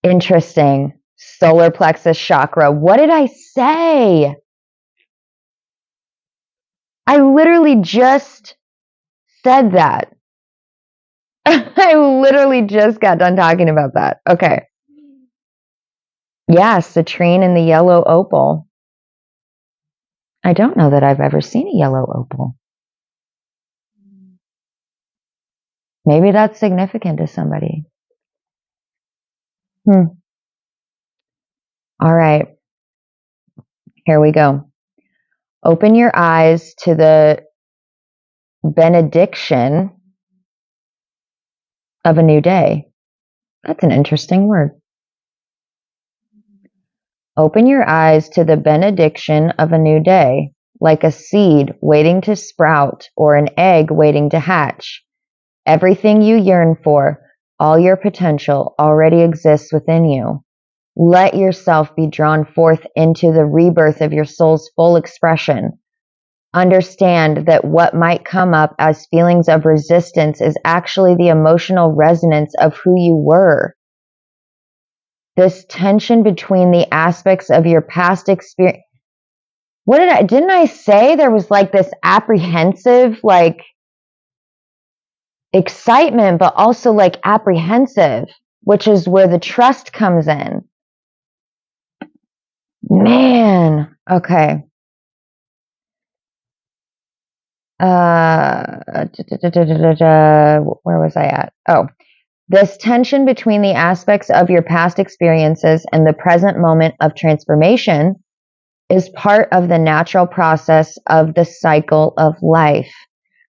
Interesting. Solar plexus chakra. What did I say? I literally just said that. I literally just got done talking about that. Okay. Yeah, citrine and the yellow opal. I don't know that I've ever seen a yellow opal. Maybe that's significant to somebody. All right. Here we go. Open your eyes to the benediction of a new day. That's an interesting word. Open your eyes to the benediction of a new day, like a seed waiting to sprout or an egg waiting to hatch. Everything you yearn for, all your potential already exists within you. Let yourself be drawn forth into the rebirth of your soul's full expression. Understand that what might come up as feelings of resistance is actually the emotional resonance of who you were. This tension between the aspects of your past experience. Didn't I say there was like this apprehensive, like excitement, but also like apprehensive, which is where the trust comes in. Man, okay. Where was I at? Oh, this tension between the aspects of your past experiences and the present moment of transformation is part of the natural process of the cycle of life,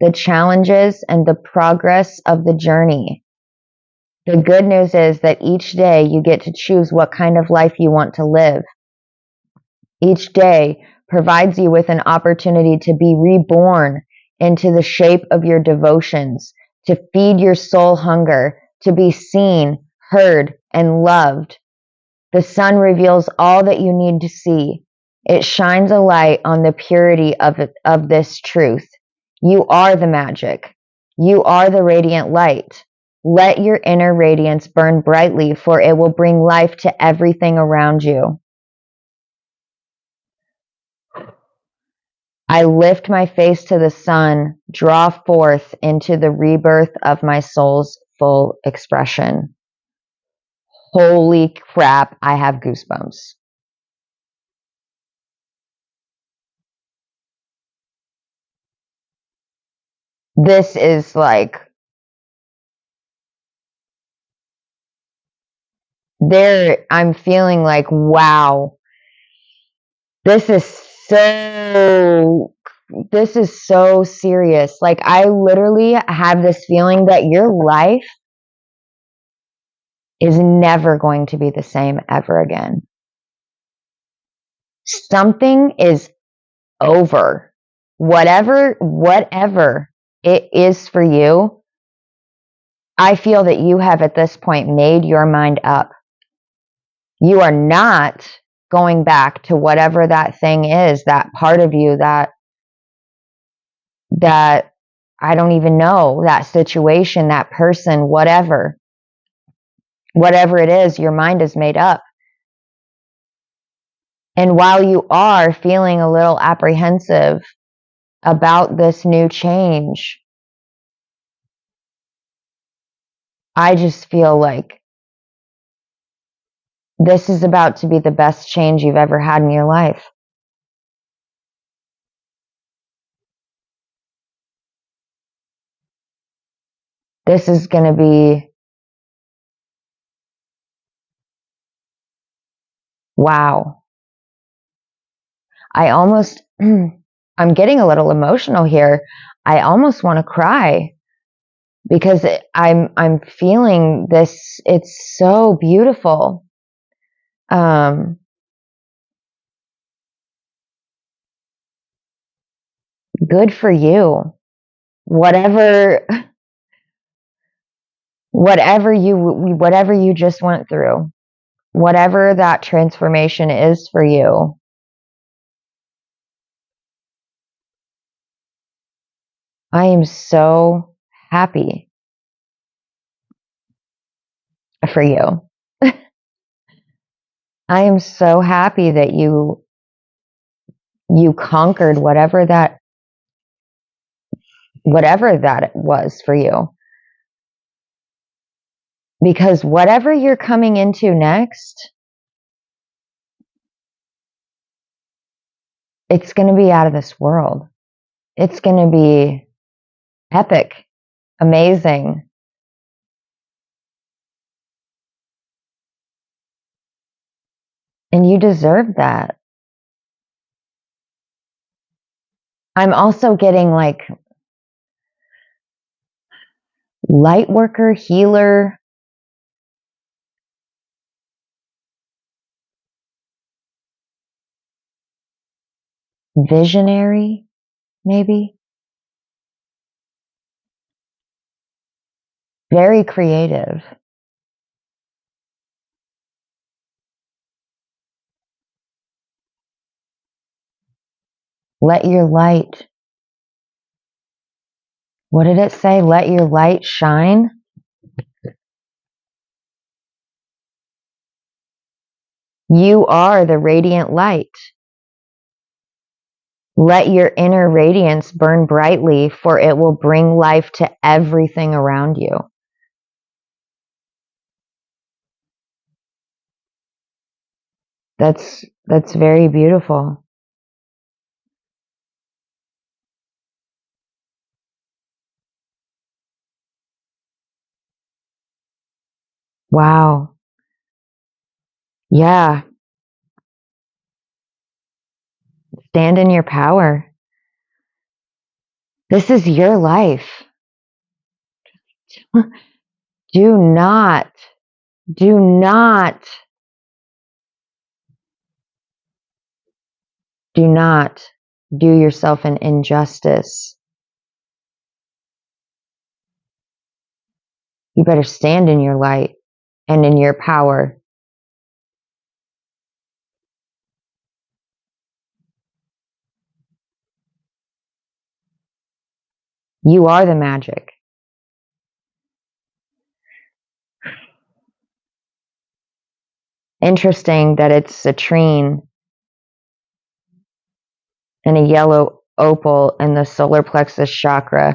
the challenges and the progress of the journey. The good news is that each day you get to choose what kind of life you want to live. Each day provides you with an opportunity to be reborn into the shape of your devotions, to feed your soul hunger, to be seen, heard, and loved. The sun reveals all that you need to see. It shines a light on the purity of this truth. You are the magic. You are the radiant light. Let your inner radiance burn brightly, for it will bring life to everything around you. I lift my face to the sun, draw forth into the rebirth of my soul's full expression. Holy crap, I have goosebumps. This is like, I'm feeling like, wow, this is so serious. Like, I literally have this feeling that your life is never going to be the same ever again. Something is over. Whatever it is for you, I feel that you have at this point made your mind up. You are not going back to whatever that thing is, that part of you that I don't even know, that situation, that person, whatever it is, your mind is made up. And while you are feeling a little apprehensive about this new change, I just feel like this is about to be the best change you've ever had in your life. This is going to be, wow. I'm getting a little emotional here. I almost want to cry because I'm feeling this. It's so beautiful. Good for you. Whatever you just went through, whatever that transformation is for you, I am so happy for you. I am so happy that you conquered whatever that was for you. Because whatever you're coming into next, it's going to be out of this world. It's going to be epic, amazing. And you deserve that. I'm also getting like light worker, healer, visionary, maybe. Very creative. Let your light, what did it say? Let your light shine. You are the radiant light. Let your inner radiance burn brightly, for it will bring life to everything around you. That's very beautiful. Wow. Yeah. Stand in your power. This is your life. Do not do not do yourself an injustice. You better stand in your light and in your power. You are the magic. Interesting that it's citrine and a yellow opal in the solar plexus chakra.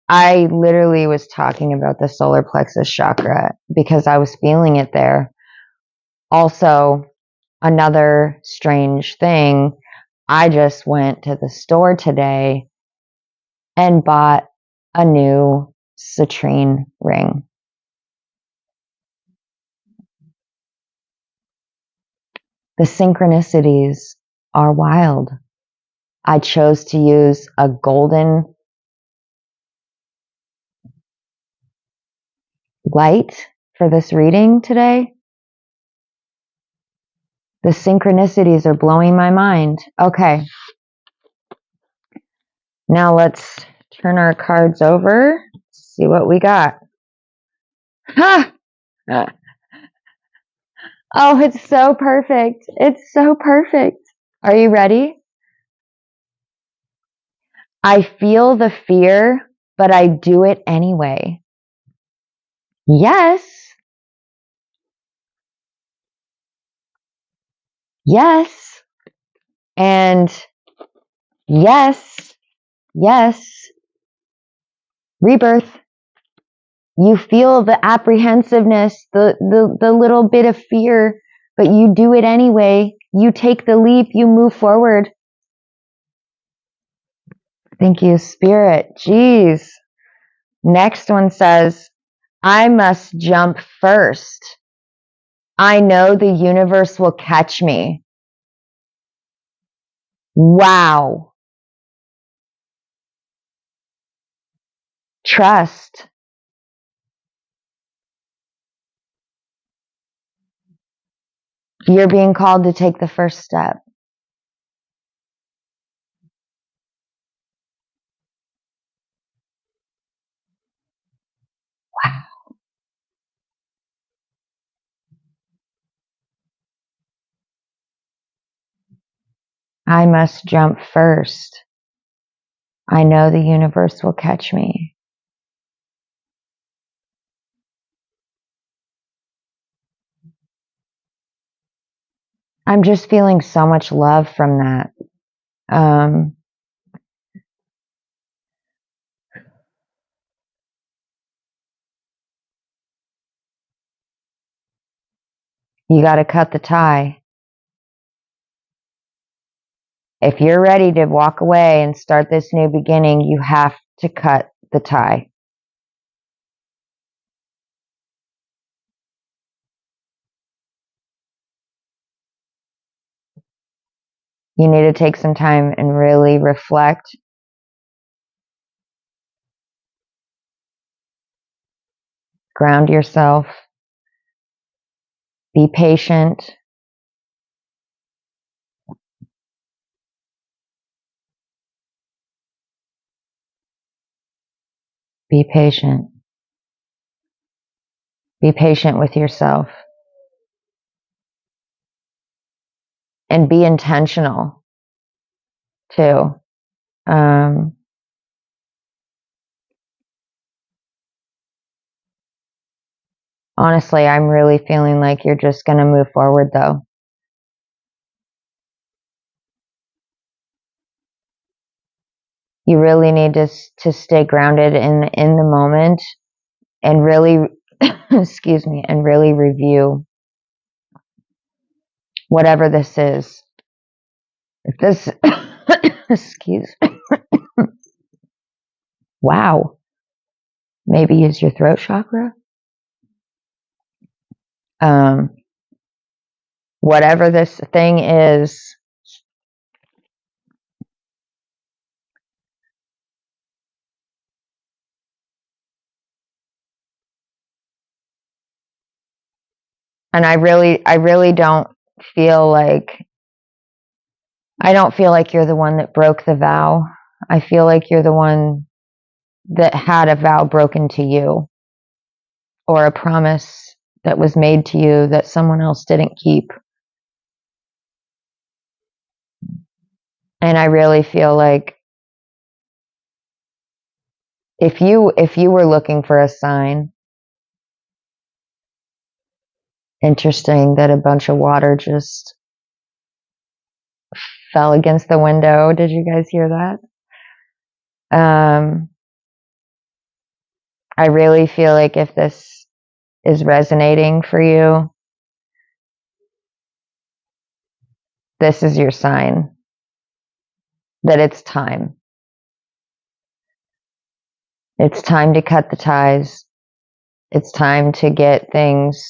I literally was talking about the solar plexus chakra because I was feeling it there. Also, another strange thing, I just went to the store today and bought a new citrine ring. The synchronicities are wild. I chose to use a golden light for this reading today. The synchronicities are blowing my mind. Okay. Now let's turn our cards over, see what we got. Ha! Oh, it's so perfect. It's so perfect. Are you ready? I feel the fear, but I do it anyway. Yes. Yes. And yes. Yes. Rebirth. You feel the apprehensiveness, the little bit of fear, but you do it anyway. You take the leap, you move forward. Thank you, Spirit. Jeez. Next one says, I must jump first. I know the universe will catch me. Wow. Trust. You're being called to take the first step. Wow. I must jump first. I know the universe will catch me. I'm just feeling so much love from that. You got to cut the tie. If you're ready to walk away and start this new beginning, you have to cut the tie. You need to take some time and really reflect. Ground yourself. Be patient. Be patient. Be patient with yourself. And be intentional, too. Honestly, I'm really feeling like you're just going to move forward, though. You really need to stay grounded in the moment and really, excuse me, and really review whatever this is. If this, excuse me. Wow. Maybe use your throat chakra. Whatever this thing is, and I really don't feel like, you're the one that broke the vow. I feel like you're the one that had a vow broken to you, or a promise that was made to you that someone else didn't keep. And I really feel like if you were looking for a sign, interesting that a bunch of water just fell against the window. Did you guys hear that? I really feel like if this is resonating for you, this is your sign that it's time. It's time to cut the ties. It's time to get things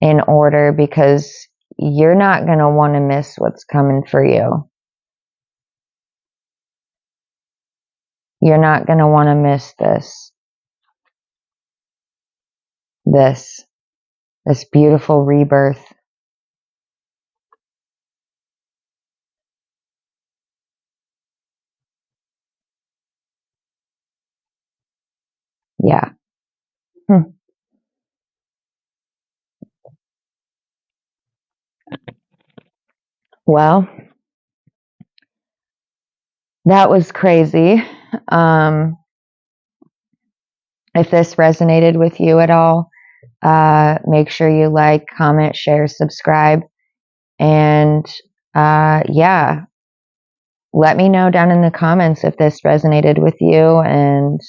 in order, because you're not going to want to miss what's coming for you. You're not going to want to miss this. this beautiful rebirth. Yeah. Well, that was crazy. If this resonated with you at all, make sure you like, comment, share, subscribe, and yeah, let me know down in the comments if this resonated with you. And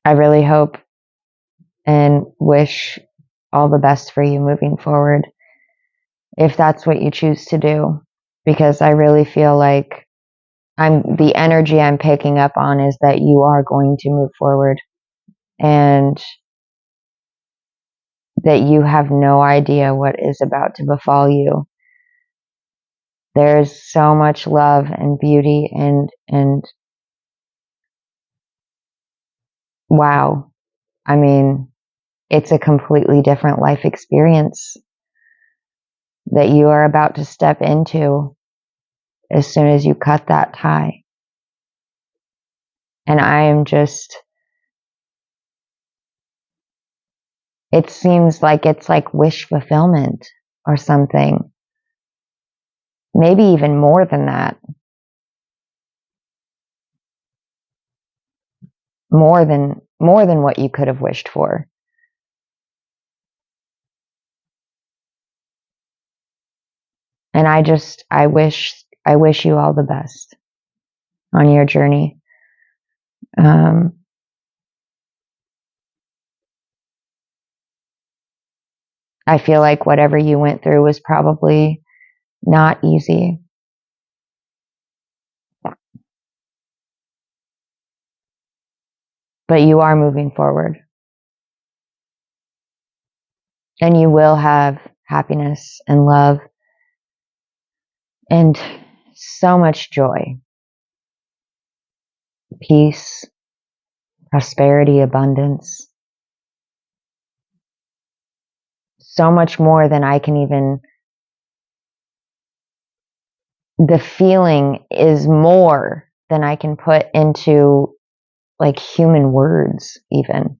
I really hope and wish all the best for you moving forward, if that's what you choose to do, because I really feel like the energy I'm picking up on is that you are going to move forward, and that you have no idea what is about to befall you. There's so much love and beauty and wow. I mean, it's a completely different life experience that you are about to step into as soon as you cut that tie. And I am just, it seems like it's like wish fulfillment or something. Maybe even more than that. More than what you could have wished for. And I wish you all the best on your journey. I feel like whatever you went through was probably not easy. But you are moving forward. And you will have happiness and love and so much joy, peace, prosperity, abundance. So much more than I can even, the feeling is more than I can put into like human words even.